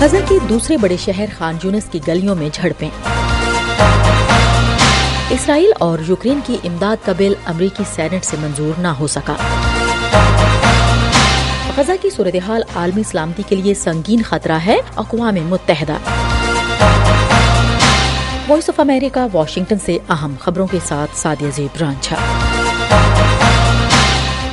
غزہ کے دوسرے بڑے شہر خان یونس کی گلیوں میں جھڑپیں۔ اسرائیل اور یوکرین کی امداد کا بل امریکی سینٹ سے منظور نہ ہو سکا۔ غزہ کی صورتحال عالمی سلامتی کے لیے سنگین خطرہ ہے، اقوام متحدہ۔ وائس آف امریکہ واشنگٹن سے اہم خبروں کے ساتھ سعدیہ زیب رانجھا۔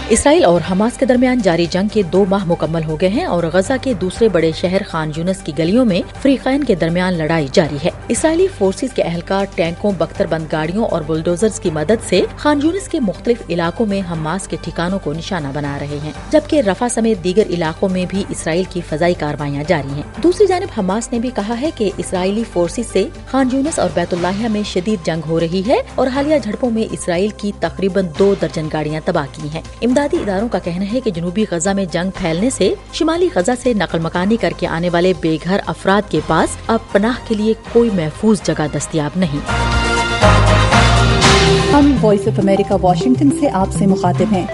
اسرائیل اور حماس کے درمیان جاری جنگ کے 2 ماہ مکمل ہو گئے ہیں اور غزہ کے دوسرے بڑے شہر خان یونس کی گلیوں میں فریقین کے درمیان لڑائی جاری ہے۔ اسرائیلی فورسز کے اہلکار ٹینکوں، بختر بند گاڑیوں اور بلڈوزرز کی مدد سے خان یونس کے مختلف علاقوں میں حماس کے ٹھکانوں کو نشانہ بنا رہے ہیں، جبکہ رفح سمیت دیگر علاقوں میں بھی اسرائیل کی فضائی کارروائیاں جاری ہیں۔ دوسری جانب حماس نے بھی کہا ہے کہ اسرائیلی فورسز سے خان یونس اور بیت اللہ میں شدید جنگ ہو رہی ہے اور حالیہ جھڑپوں میں اسرائیل کی تقریباً 2 درجن گاڑیاں تباہ کی ہیں۔ امدادی اداروں کا کہنا ہے کہ جنوبی غزہ میں جنگ پھیلنے سے شمالی غزہ سے نقل مکانی کر کے آنے والے بے گھر افراد کے پاس اب پناہ کے لیے کوئی محفوظ جگہ دستیاب نہیں۔ ہم وائس آف امریکہ واشنگٹن سے آپ سے مخاطب ہیں۔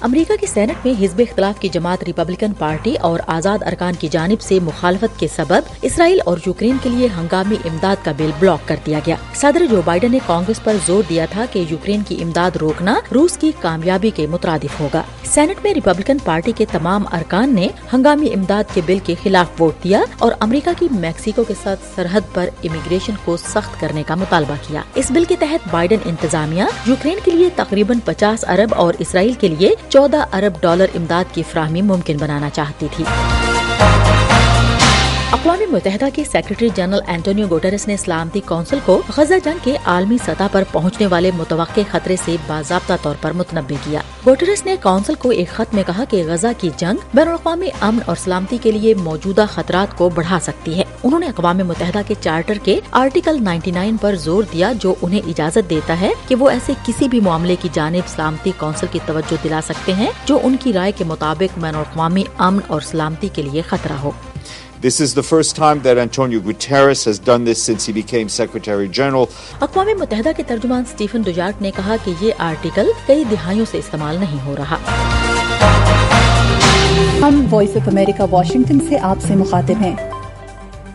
امریکہ کی سینٹ میں حزب اختلاف کی جماعت ریپبلکن پارٹی اور آزاد ارکان کی جانب سے مخالفت کے سبب اسرائیل اور یوکرین کے لیے ہنگامی امداد کا بل بلاک کر دیا گیا۔ صدر جو بائیڈن نے کانگریس پر زور دیا تھا کہ یوکرین کی امداد روکنا روس کی کامیابی کے مترادف ہوگا۔ سینٹ میں ریپبلکن پارٹی کے تمام ارکان نے ہنگامی امداد کے بل کے خلاف ووٹ دیا اور امریکہ کی میکسیکو کے ساتھ سرحد پر امیگریشن کو سخت کرنے کا مطالبہ کیا۔ اس بل کے تحت بائیڈن انتظامیہ یوکرین کے لیے تقریباً 50 ارب اور اسرائیل کے لیے 14 ارب ڈالر امداد کی فراہمی ممکن بنانا چاہتی تھی۔ اقوام متحدہ کے سیکرٹری جنرل اینٹونیو گوٹریس نے سلامتی کونسل کو غزہ جنگ کے عالمی سطح پر پہنچنے والے متوقع خطرے سے باضابطہ طور پر متنبع کیا۔ گوٹریس نے کونسل کو ایک خط میں کہا کہ غزہ کی جنگ بین الاقوامی امن اور سلامتی کے لیے موجودہ خطرات کو بڑھا سکتی ہے۔ انہوں نے اقوام متحدہ کے چارٹر کے آرٹیکل 99 پر زور دیا جو انہیں اجازت دیتا ہے کہ وہ ایسے کسی بھی معاملے کی جانب سلامتی کونسل کی توجہ دلا سکتے ہیں جو ان کی رائے کے مطابق بین الاقوامی امن اور سلامتی کے لیے خطرہ ہو۔ This is the first time that Antonio Guterres has done this since he became Secretary General. اقوام متحدہ کے ترجمان اسٹیفن ڈوجارٹ نے کہا کہ یہ آرٹیکل کئی دہائیوں سے استعمال نہیں ہو رہا۔ ہم وائس آف امریکہ واشنگٹن سے آپ سے مخاطب ہیں۔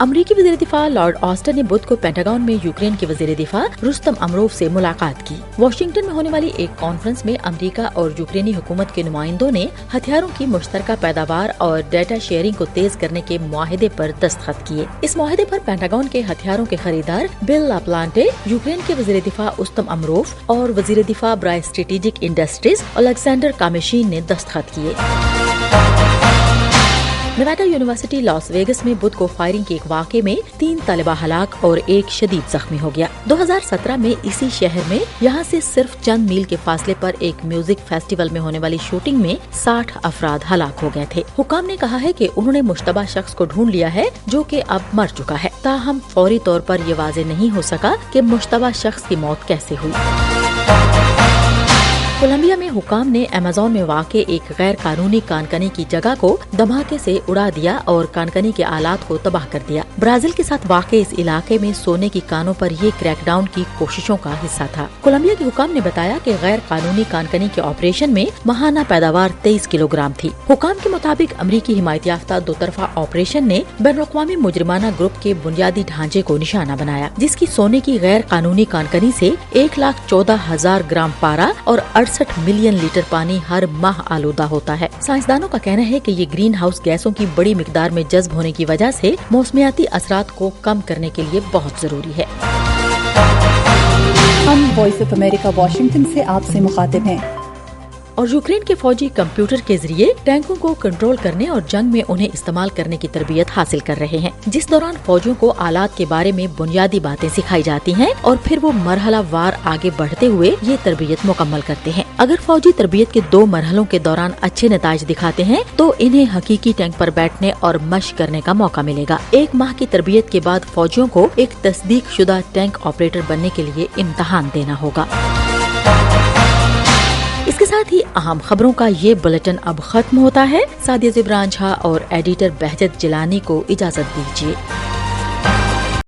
امریکی وزیر دفاع لارڈ آسٹن نے بدھ کو پینٹاگون میں یوکرین کے وزیر دفاع رستم امروف سے ملاقات کی۔ واشنگٹن میں ہونے والی ایک کانفرنس میں امریکہ اور یوکرینی حکومت کے نمائندوں نے ہتھیاروں کی مشترکہ پیداوار اور ڈیٹا شیئرنگ کو تیز کرنے کے معاہدے پر دستخط کیے۔ اس معاہدے پر پینٹاگون کے ہتھیاروں کے خریدار بل لاپلانٹے، یوکرین کے وزیر دفاع رستم امروف اور وزیر دفاع برائے اسٹریٹجک انڈسٹریز الیگزینڈر کامیشین نے دستخط کیے۔ نیواڈا یونیورسٹی لاس ویگس میں بدھ کو فائرنگ کے ایک واقعے میں 3 طالبہ ہلاک اور 1 شدید زخمی ہو گیا۔ 2017 میں اسی شہر میں یہاں سے صرف چند میل کے فاصلے پر ایک میوزک فیسٹیول میں ہونے والی شوٹنگ میں 60 افراد ہلاک ہو گئے تھے۔ حکام نے کہا ہے کہ انہوں نے مشتبہ شخص کو ڈھونڈ لیا ہے جو کہ اب مر چکا ہے، تاہم فوری طور پر یہ واضح نہیں ہو سکا کہ مشتبہ شخص کی موت کیسے ہوئی۔ کولمبیا میں حکام نے ایمیزون میں واقع ایک غیر قانونی کانکنی کی جگہ کو دھماکے سے اڑا دیا اور کانکنی کے آلات کو تباہ کر دیا۔ برازیل کے ساتھ واقع اس علاقے میں سونے کی کانوں پر یہ کریک ڈاؤن کی کوششوں کا حصہ تھا۔ کولمبیا کے حکام نے بتایا کہ غیر قانونی کانکنی کے آپریشن میں ماہانہ پیداوار 23 کلو گرام تھی۔ حکام کے مطابق امریکی حمایت یافتہ 2 طرفہ آپریشن نے بین الاقوامی مجرمانہ گروپ کے بنیادی ڈھانچے کو نشانہ بنایا، جس کی سونے کی غیر قانونی کانکنی سے 1,14,000 گرام پارا اور 68 ملین لیٹر پانی ہر ماہ آلودہ ہوتا ہے۔ سائنسدانوں کا کہنا ہے کہ یہ گرین ہاؤس گیسوں کی بڑی مقدار میں جذب ہونے کی وجہ سے موسمیاتی اثرات کو کم کرنے کے لیے بہت ضروری ہے۔ ہم وائس آف امریکہ واشنگٹن سے آپ سے مخاطب ہیں۔ اور یوکرین کے فوجی کمپیوٹر کے ذریعے ٹینکوں کو کنٹرول کرنے اور جنگ میں انہیں استعمال کرنے کی تربیت حاصل کر رہے ہیں، جس دوران فوجیوں کو آلات کے بارے میں بنیادی باتیں سکھائی جاتی ہیں اور پھر وہ مرحلہ وار آگے بڑھتے ہوئے یہ تربیت مکمل کرتے ہیں۔ اگر فوجی تربیت کے 2 مرحلوں کے دوران اچھے نتائج دکھاتے ہیں تو انہیں حقیقی ٹینک پر بیٹھنے اور مشق کرنے کا موقع ملے گا۔ 1 ماہ کی تربیت کے بعد فوجیوں کو ایک تصدیق شدہ ٹینک آپریٹر بننے کے لیے امتحان دینا ہوگا۔ اس کے ساتھ ہی اہم خبروں کا یہ بلیٹن اب ختم ہوتا ہے۔ سعدیہ زیب رانجھا اور ایڈیٹر بہجت جیلانی کو اجازت دیجیے۔